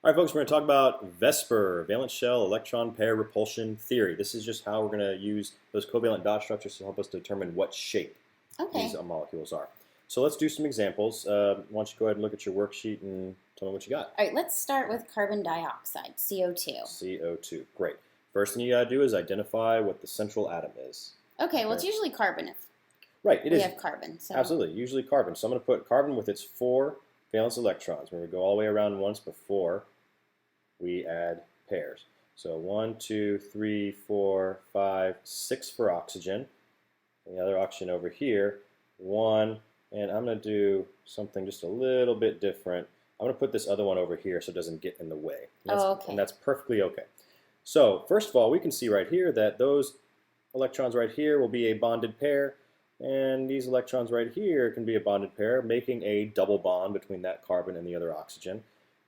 All right, folks, we're going to talk about VSEPR, valence shell electron pair repulsion theory. This is just how we're going to use those covalent dot structures to help us determine what shape these molecules are. So let's do some examples. Why don't you go ahead and look at your worksheet and tell me what you got. All right, let's start with carbon dioxide, CO2. CO2, great. First thing you got to do is identify what the central atom is. Okay, well, it's usually carbon. Right, it is. We have carbon. So. Absolutely, usually carbon. So I'm going to put carbon with its 4 valence electrons. We're going to go all the way around once before we add pairs. So 1, 2, 3, 4, 5, 6 for oxygen. And the other oxygen over here, 1, and I'm going to do something just a little bit different. I'm going to put this other one over here so it doesn't get in the way. And that's perfectly okay. So first of all, we can see right here that those electrons right here will be a bonded pair, and these electrons right here can be a bonded pair, making a double bond between that carbon and the other oxygen.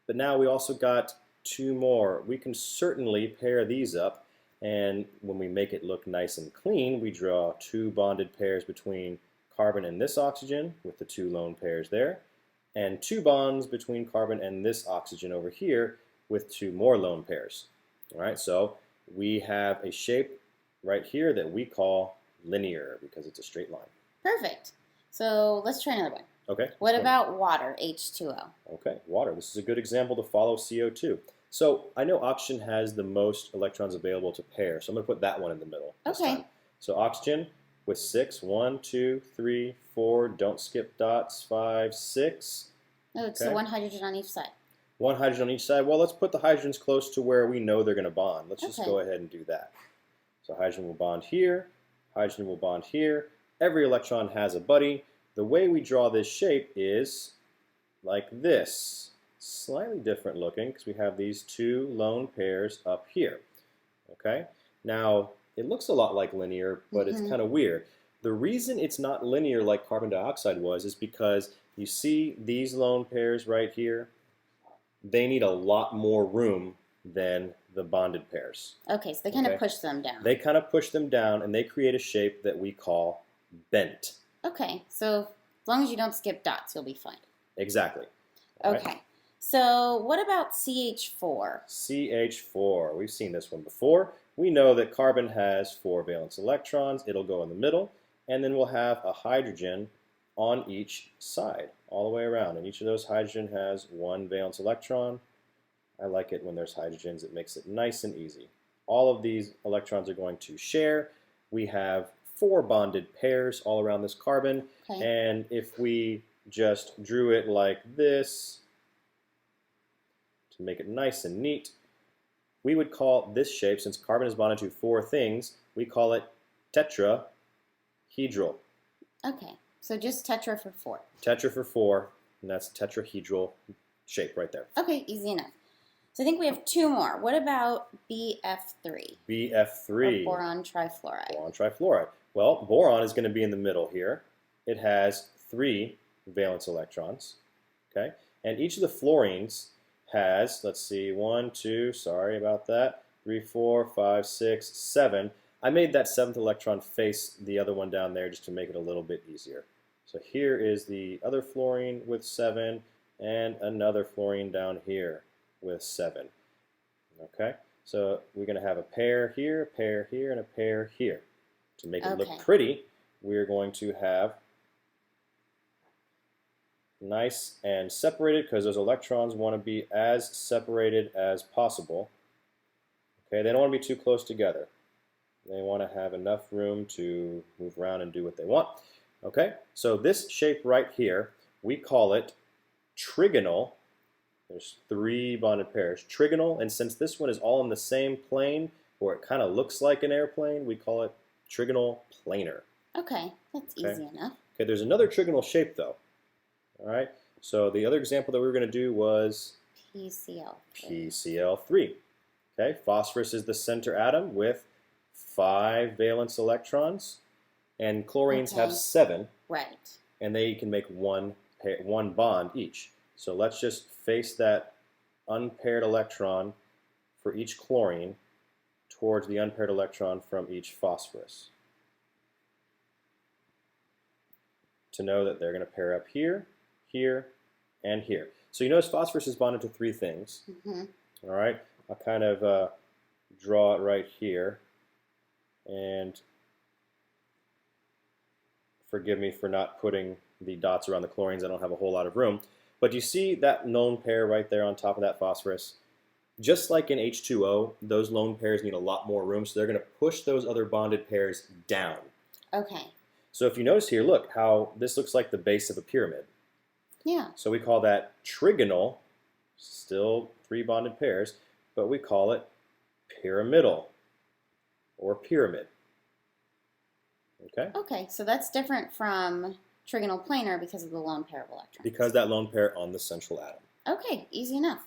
But now we also got 2 more. We can certainly pair these up, and when we make it look nice and clean, we draw 2 bonded pairs between carbon and this oxygen with the 2 lone pairs there, and 2 bonds between carbon and this oxygen over here with 2 more lone pairs. All right, so we have a shape right here that we call linear because it's a straight line. Perfect. So let's try another one. Okay. What about water, H2O? Okay, water. This is a good example to follow CO2. So I know oxygen has the most electrons available to pair, so I'm going to put that one in the middle this time. So oxygen with 6, 1, 2, 3, 4, don't skip dots, 5, 6. Oh, it's so 1 hydrogen on each side. 1 hydrogen on each side. Well, let's put the hydrogens close to where we know they're going to bond. Let's just go ahead and do that. So hydrogen will bond here, hydrogen will bond here. Every electron has a buddy. The way we draw this shape is like this. Slightly different looking because we have these 2 lone pairs up here. Okay? Now, it looks a lot like linear, but it's kind of weird. The reason it's not linear like carbon dioxide was is because you see these lone pairs right here? They need a lot more room than the bonded pairs. Okay, so they kind of push them down. They kind of push them down, and they create a shape that we call bent. Okay, so as long as you don't skip dots, you'll be fine. Exactly. Okay, so what about CH4? CH4, we've seen this one before. We know that carbon has 4 valence electrons. It'll go in the middle, and then we'll have a hydrogen on each side, all the way around. And each of those hydrogen has 1 valence electron. I like it when there's hydrogens. It makes it nice and easy. All of these electrons are going to share. We have 4 bonded pairs all around this carbon. And if we just drew it like this, to make it nice and neat, we would call this shape, since carbon is bonded to 4 things, we call it tetrahedral. Okay, so just tetra for 4. Tetra for 4, and that's tetrahedral shape right there. Okay, easy enough. So I think we have 2 more. What about BF3? BF3. Or boron trifluoride. Boron trifluoride. Well, boron is going to be in the middle here. It has 3 valence electrons. Okay, and each of the fluorines has, let's see, 1, 2, sorry about that, 3, 4, 5, 6, 7. I made that 7th electron face the other one down there just to make it a little bit easier. So here is the other fluorine with 7 and another fluorine down here with 7. Okay, so we're going to have a pair here, and a pair here. To make it look pretty, we're going to have nice and separated because those electrons want to be as separated as possible. Okay, they don't want to be too close together. They want to have enough room to move around and do what they want. Okay, so this shape right here, we call it trigonal. There's 3 bonded pairs. Trigonal, and since this one is all in the same plane, where it kind of looks like an airplane, we call it trigonal planar. Okay, that's easy enough. Okay, there's another trigonal shape though. All right, so the other example that we were going to do was PCl3. PCl3. Okay, phosphorus is the center atom with 5 valence electrons, and chlorines have 7. Right. And they can make one bond each. So let's just face that unpaired electron for each chlorine towards the unpaired electron from each phosphorus, to know that they're going to pair up here, here, and here. So So you notice phosphorus is bonded to 3 things. Mm-hmm. All right, I'll kind of draw it right here, and forgive me for not putting the dots around the chlorines. I don't have a whole lot of room. But you see that lone pair right there on top of that phosphorus? Just like in H2O, those lone pairs need a lot more room, so they're going to push those other bonded pairs down. Okay. So if you notice here, look how this looks like the base of a pyramid. Yeah. So we call that trigonal, still 3 bonded pairs, but we call it pyramidal or pyramid. Okay? Okay, so that's different from trigonal planar because of the lone pair of electrons. Because that lone pair on the central atom. Okay, easy enough.